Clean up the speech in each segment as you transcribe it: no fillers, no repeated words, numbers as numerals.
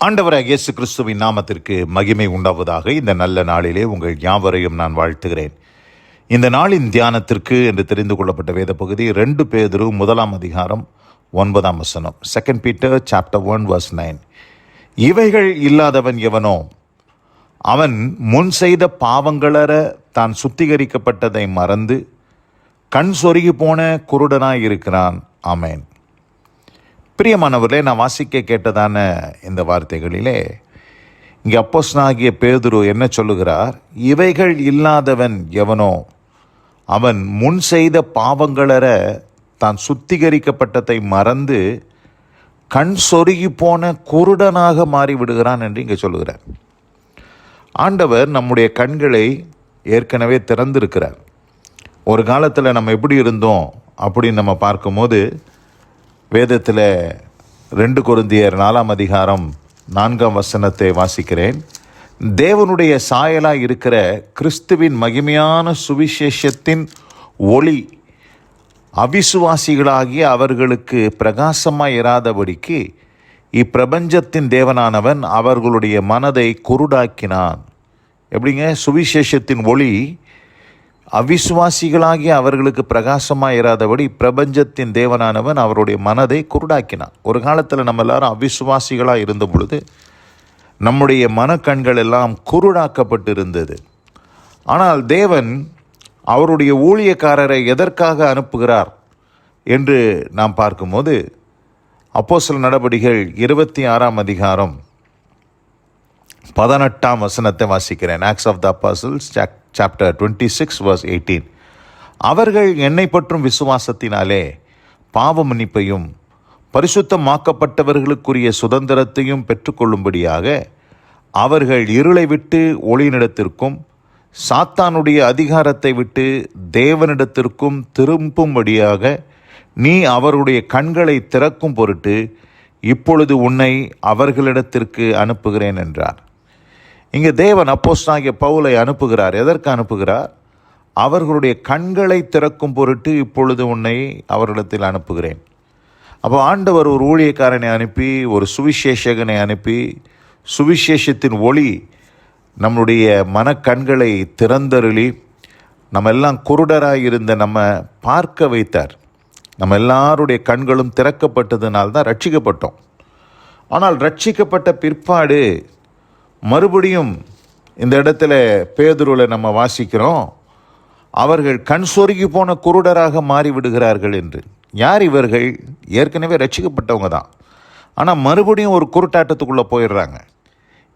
ஆண்டவராகிய இயேசு கிறிஸ்துவின் நாமத்திற்கு மகிமை உண்டாவதாக. இந்த நல்ல நாளிலே உங்கள் யாவரையும் நான் வாழ்த்துகிறேன். இந்த நாளின் தியானத்திற்கு என்று தெரிந்து கொள்ளப்பட்ட வேத பகுதி 2 பேதுரு 1 அதிகாரம் 9 2 Peter chapter 1 verse 9. இவைகள் இல்லாதவன் எவனோ அவன் முன் செய்த பாவங்களற தான் சுத்திகரிக்கப்பட்டதை மறந்து கண் சொருகி போன குருடனாய் இருக்கிறான். ஆமேன். பிரியமானவர்களே, நான் வாசிக்க கேட்டதான இந்த வார்த்தைகளிலே இங்கே அப்போஸ்தலனாகிய பேதுரு என்ன சொல்லுகிறார்? இவைகள் இல்லாதவன் எவனோ அவன் முன் செய்த பாவங்களற தான் சுத்திகரிக்கப்பட்டதை மறந்து கண் சொருகி போன குருடனாக மாறிவிடுகிறான் என்று இங்கே சொல்லுகிறார். ஆண்டவர் நம்முடைய கண்களை ஏற்கனவே திறந்திருக்கிறார். ஒரு காலத்தில் நம்ம எப்படி இருந்தோம் அப்படின்னு நம்ம பார்க்கும்போது வேதத்தில் 2 கொரிந்தியர் 4 அதிகாரம் 4 வாசிக்கிறேன். தேவனுடைய சாயலாய் இருக்கிற கிறிஸ்துவின் மகிமையான சுவிசேஷத்தின் ஒளி அவிசுவாசிகளாகிய அவர்களுக்கு பிரகாசமாய் இராதபடிக்கு இப்பிரபஞ்சத்தின் தேவனானவன் அவர்களுடைய மனதை குருடாக்கினான். எப்படிங்க? சுவிசேஷத்தின் ஒளி அவிசுவாசிகளாகிய அவர்களுக்கு பிரகாசமாக இராதபடி பிரபஞ்சத்தின் தேவனானவன் அவருடைய மனதை குருடாக்கினான். ஒரு காலத்தில் நம்ம எல்லாரும் அவிசுவாசிகளாக இருந்த பொழுது நம்முடைய மனக்கண்கள் எல்லாம் குருடாக்கப்பட்டு இருந்தது. ஆனால் தேவன் அவருடைய ஊழியக்காரரை எதற்காக அனுப்புகிறார் என்று நாம் பார்க்கும்போது அப்போஸ்தலர் நடபடிகள் 26 அதிகாரம் 18 வாசிக்கிறேன். ஆக்ட்ஸ் ஆஃப் த அப்போஸ்தலர்ஸ் சாப்டர் 26 verse 18. அவர்கள் என்னை பற்றும் விசுவாசத்தினாலே பாவ மன்னிப்பையும் பரிசுத்தமாக்கப்பட்டவர்களுக்குரிய சுதந்திரத்தையும் பெற்றுக்கொள்ளும்படியாக அவர்கள் இருளை விட்டு ஒளியினிடத்திற்கும் சாத்தானுடைய அதிகாரத்தை விட்டு தேவனிடத்திற்கும் திரும்பும்படியாக நீ அவருடைய கண்களை திறக்கும் பொருட்டு இப்பொழுது உன்னை அவர்களிடத்திற்கு அனுப்புகிறேன் என்றார். இங்கே தேவன் அப்போஸ்தலனாகிய பவுலை அனுப்புகிறார். எதற்கு அனுப்புகிறார்? அவர்களுடைய கண்களை திறக்கும் பொருட்டு இப்பொழுது உன்னை அவர்களிடத்தில் அனுப்புகிறேன். அப்போ ஆண்டவர் ஒரு ஊழியக்காரனை அனுப்பி, ஒரு சுவிசேஷகனை அனுப்பி, சுவிசேஷத்தின் ஒளி நம்முடைய மனக்கண்களை திறந்தருளி நம்ம எல்லாம் குருடராக இருந்த நம்ம பார்க்க வைத்தார். நம்ம எல்லாருடைய கண்களும் திறக்கப்பட்டதுனால்தான் ரட்சிக்கப்பட்டோம். ஆனால் ரட்சிக்கப்பட்ட பிற்பாடு மறுபடியும் இந்த இடத்துல பேதுருவில் நம்ம வாசிக்கிறோம், அவர்கள் கண் சொருகி போன குருடராக மாறிவிடுகிறார்கள் என்று. யார் இவர்கள்? ஏற்கனவே ரட்சிக்கப்பட்டவங்க தான். ஆனால் மறுபடியும் ஒரு குருட்டாட்டத்துக்குள்ளே போயிடுறாங்க.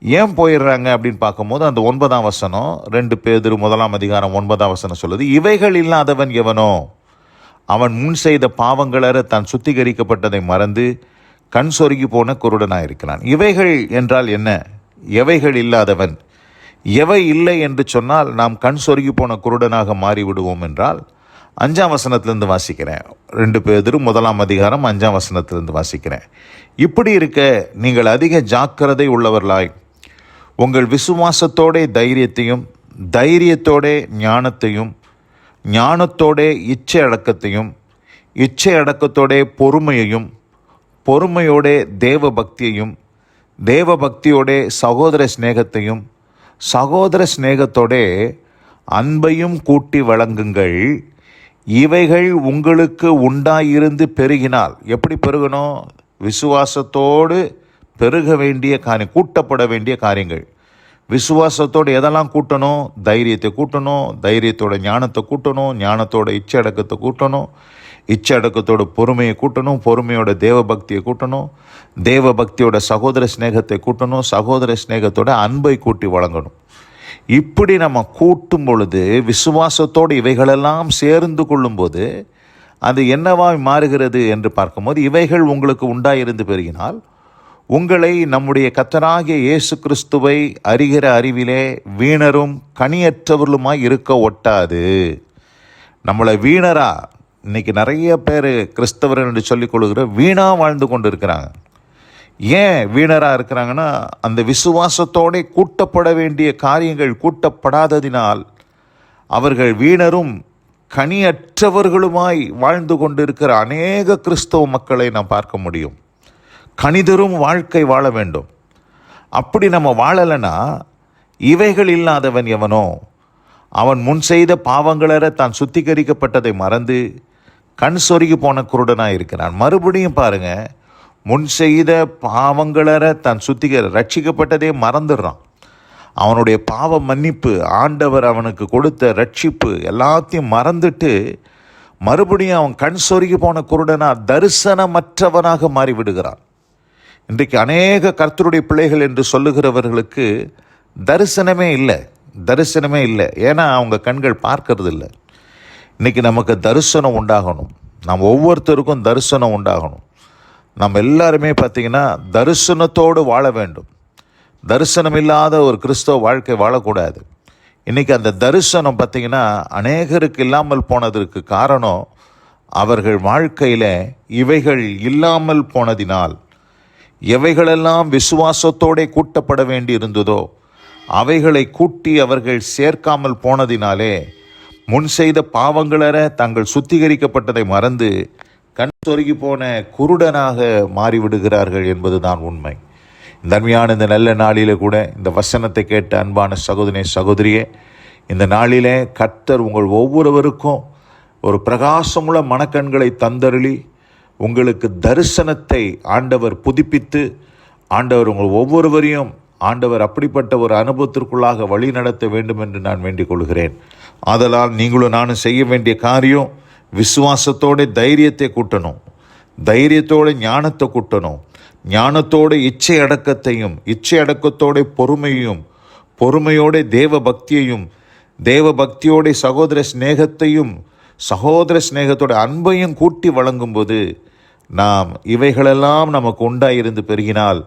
ஏன் போயிடுறாங்க அப்படின்னு பார்க்கும்போது அந்த 9 2 பேதுரு 1 அதிகாரம் 9 சொல்லுது, இவைகள் இல்லாதவன் எவனோ அவன் முன் செய்த பாவங்களற தான் சுத்திகரிக்கப்பட்டதை மறந்து கண் சொருகி போன குருடனாக இருக்கிறான். இவைகள் என்றால் என்ன? எவைகள் இல்லாதவன். எவை இல்லை என்று சொன்னால் நாம் கண் சொருகி போன குருடனாக மாறிவிடுவோம் என்றால் 5 வாசிக்கிறேன். 2 பேதுரு 1 அதிகாரம் 5 வாசிக்கிறேன். இப்படி இருக்க நீங்கள் அதிக ஜாக்கிரதை உள்ளவர்களாய் உங்கள் விசுவாசத்தோட தைரியத்தையும், தைரியத்தோட ஞானத்தையும், ஞானத்தோட இச்சை அடக்கத்தையும், இச்சை அடக்கத்தோட பொறுமையையும், பொறுமையோட தேவ பக்தியையும், தேவ பக்தியோட சகோதர ஸ்நேகத்தையும், சகோதர ஸ்நேகத்தோட அன்பையும் கூட்டி வழங்குங்கள். இவைகள் உங்களுக்கு உண்டாயிருந்து பெருகினால். எப்படி பெருகணும்? விசுவாசத்தோடு பெருக வேண்டிய காரியம், கூட்டப்பட வேண்டிய காரியங்கள். விசுவாசத்தோடு எதெல்லாம் கூட்டணும்? தைரியத்தை கூட்டணும், தைரியத்தோட ஞானத்தை கூட்டணும், ஞானத்தோட இச்சை அடக்கத்தை கூட்டணும், இச்சை அடக்கத்தோட பொறுமையை கூட்டணும், பொறுமையோட தேவ பக்தியை கூட்டணும், தேவ பக்தியோட சகோதர ஸ்நேகத்தை கூட்டணும், சகோதர ஸ்நேகத்தோட அன்பை கூட்டி வழங்கணும். இப்படி நம்ம கூட்டும் பொழுது விசுவாசத்தோடு இவைகளெல்லாம் சேர்ந்து கொள்ளும்போது அது என்னவாய் மாறுகிறது என்று பார்க்கும்போது, இவைகள் உங்களுக்கு உண்டாயிருந்து பெருகினால் உங்களை நம்முடைய கர்த்தராகிய இயேசு கிறிஸ்துவை அறிகிற அறிவிலே வீணரும் கனியற்றவர்களுமாய் இருக்க ஒட்டாது. நம்மளை வீணரா, இன்னைக்கு நிறைய பேர் கிறிஸ்தவர்கள் என்று சொல்லிக் கொள்கிற வீணா வாழ்ந்து கொண்டு இருக்கிறாங்க. ஏன் வீணராக இருக்கிறாங்கன்னா, அந்த விசுவாசத்தோடு கூட்டப்பட வேண்டிய காரியங்கள் கூட்டப்படாததினால் அவர்கள் வீணரும் கனியற்றவர்களுமாய் வாழ்ந்து கொண்டிருக்கிற அநேக கிறிஸ்தவ மக்களை நாம் பார்க்க முடியும். கனிதரும் வாழ்க்கை வாழ வேண்டும். அப்படி நம்ம வாழலைன்னா இவைகள் இல்லாதவன் எவனோ அவன் முன் செய்த பாவங்களற தான் சுத்திகரிக்கப்பட்டதை மறந்து கண் சொருகி போன குருடனாக இருக்கிறான். மறுபடியும் பாருங்க, முன் செய்த பாவங்களற தான் ரட்சிக்கப்பட்டதே மறந்துடுறான். அவனுடைய பாவ மன்னிப்பு, ஆண்டவர் அவனுக்கு கொடுத்த ரட்சிப்பு எல்லாத்தையும் மறந்துட்டு மறுபடியும் அவன் கண் சொருகி போன குருடனா தரிசனமற்றவனாக மாறிவிடுகிறான். இன்றைக்கு அநேக கர்த்தருடைய பிள்ளைகள் என்று சொல்லுகிறவர்களுக்கு தரிசனமே இல்லை. ஏன்னா அவங்க கண்கள் பார்க்கறது இல்லை. இன்றைக்கி நமக்கு தரிசனம் உண்டாகணும். நாம் ஒவ்வொருத்தருக்கும் தரிசனம் உண்டாகணும். நம்ம எல்லாருமே பார்த்திங்கன்னா தரிசனத்தோடு வாழ வேண்டும். தரிசனம் இல்லாத ஒரு கிறிஸ்தவ வாழ்க்கை வாழக்கூடாது. இன்றைக்கி அந்த தரிசனம் பார்த்திங்கன்னா அநேகருக்கு இல்லாமல் போனதற்கு காரணம் அவர்கள் வாழ்க்கையில் இவைகள் இல்லாமல் போனதினால். எவைகளெல்லாம் விசுவாசத்தோടെ கூட்டப்பட வேண்டி இருந்ததோ அவைகளை கூட்டி அவர்கள் சேர்க்காமல் போனதினாலே முன் செய்த பாவங்களற தங்கள் சுத்திகரிக்கப்பட்டதை மறந்து கண் சொருகி போன குருடனாக மாறிவிடுகிறார்கள் என்பதுதான் உண்மை. தன்மையான இந்த நல்ல நாளிலே கூட இந்த வசனத்தை கேட்ட அன்பான சகோதரனே, சகோதரியே, இந்த நாளிலே கர்த்தர் உங்கள் ஒவ்வொருவருக்கும் ஒரு பிரகாசமுள்ள மனக்கண்களை தந்தருளி உங்களுக்கு தரிசனத்தை ஆண்டவர் புதுப்பித்து, ஆண்டவர் உங்கள் ஒவ்வொருவரையும் ஆண்டவர் அப்படிப்பட்ட ஒரு அனுபவத்திற்குள்ளாக வழி நடத்த வேண்டும் என்று நான் வேண்டிக் கொள்கிறேன். ஆதலால் நீங்களும் நானும் செய்ய வேண்டிய காரியம் விசுவாசத்தோட தைரியத்தை கூட்டணும், தைரியத்தோட ஞானத்தை கூட்டணும், ஞானத்தோட இச்சை அடக்கத்தையும், இச்சை அடக்கத்தோட பொறுமையும், பொறுமையோட தேவ பக்தியையும், தேவ பக்தியோட சகோதர ஸ்நேகத்தையும், சகோதர ஸ்நேகத்தோட அன்பையும் கூட்டி வழங்கும்போது நாம் இவைகளெல்லாம் நமக்கு உண்டாயிருந்து பெருகினால்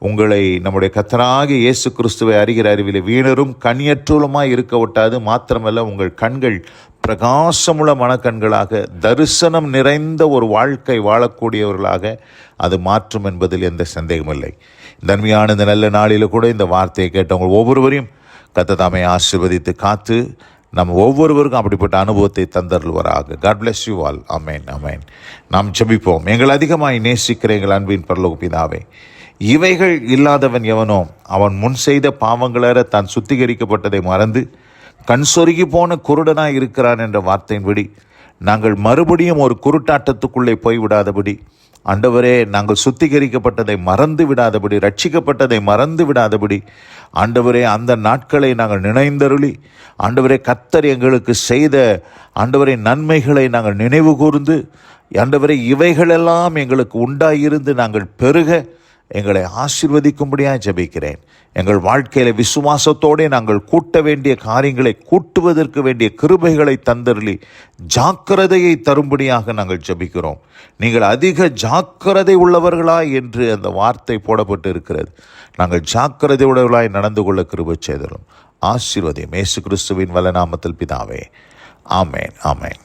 உங்களை நம்முடைய கர்த்தராகிய இயேசு கிறிஸ்துவை அறிகிற அறிவிலே வீணரும் கண்ணியற்றுமாய் இருக்க விட்டாது. மாத்திரமல்ல, உங்கள் கண்கள் பிரகாசமுள்ள மனக்கண்களாக தரிசனம் நிறைந்த ஒரு வாழ்க்கை வாழக்கூடியவர்களாக அது மாற்றும் என்பதில் எந்த சந்தேகமில்லை. தன்மையான இந்த நல்ல நாளில் கூட இந்த வார்த்தையை கேட்டவங்க ஒவ்வொருவரையும் கர்த்தர் தாமே ஆசீர்வதித்து காத்து நம்ம ஒவ்வொருவருக்கும் அப்படிப்பட்ட அனுபவத்தை தந்தருள்வராக. God bless you all. ஆமேன், ஆமேன். நாம் ஜெபிப்போம். எங்கள் அதிகமாய் நேசிக்கிற எங்கள் அன்பின் பரலோக பிதாவே, இவைகள் இல்லாதவன் எவனோ அவன் முன் செய்த பாவங்களற தான் சுத்திகரிக்கப்பட்டதை மறந்து கண் சொருகி போன குருடனாய் இருக்கிறான் என்ற வார்த்தையின்படி நாங்கள் மறுபடியும் ஒரு குருட்டாட்டத்துக்குள்ளே போய்விடாதபடி, ஆண்டவரே, நாங்கள் சுத்திகரிக்கப்பட்டதை மறந்து விடாதபடி, ரட்சிக்கப்பட்டதை மறந்து விடாதபடி, ஆண்டவரே, அந்த நாட்களை நாங்கள் நினைந்தருளி, ஆண்டவரே, கர்த்தர் எங்களுக்கு செய்த ஆண்டவரே நன்மைகளை நாங்கள் நினைவு கூர்ந்து, ஆண்டவரே, இவைகளெல்லாம் எங்களுக்கு உண்டாயிருந்து நாங்கள் பெருக எங்களை ஆசீர்வதிக்கும்படியாக ஜெபிக்கிறேன். எங்கள் வாழ்க்கையில் விசுவாசத்தோடு நாங்கள் கூட்ட வேண்டிய காரியங்களை கூட்டுவதற்கு வேண்டிய கிருபைகளை தந்தருளி ஜாக்கிரதையை தரும்படியாக நாங்கள் ஜெபிக்கிறோம். நீங்கள் அதிக ஜாக்கிரதை உள்ளவர்களாய் என்று அந்த வார்த்தை போடப்பட்டு இருக்கிறது. நாங்கள் ஜாக்கிரதை உள்ளவர்களாய் நடந்து கொள்ள கிருபை செய்தரும். ஆசீர்வதியும். இயேசு கிறிஸ்துவின் வல்ல நாமத்தில் பிதாவே. ஆமேன், ஆமேன்.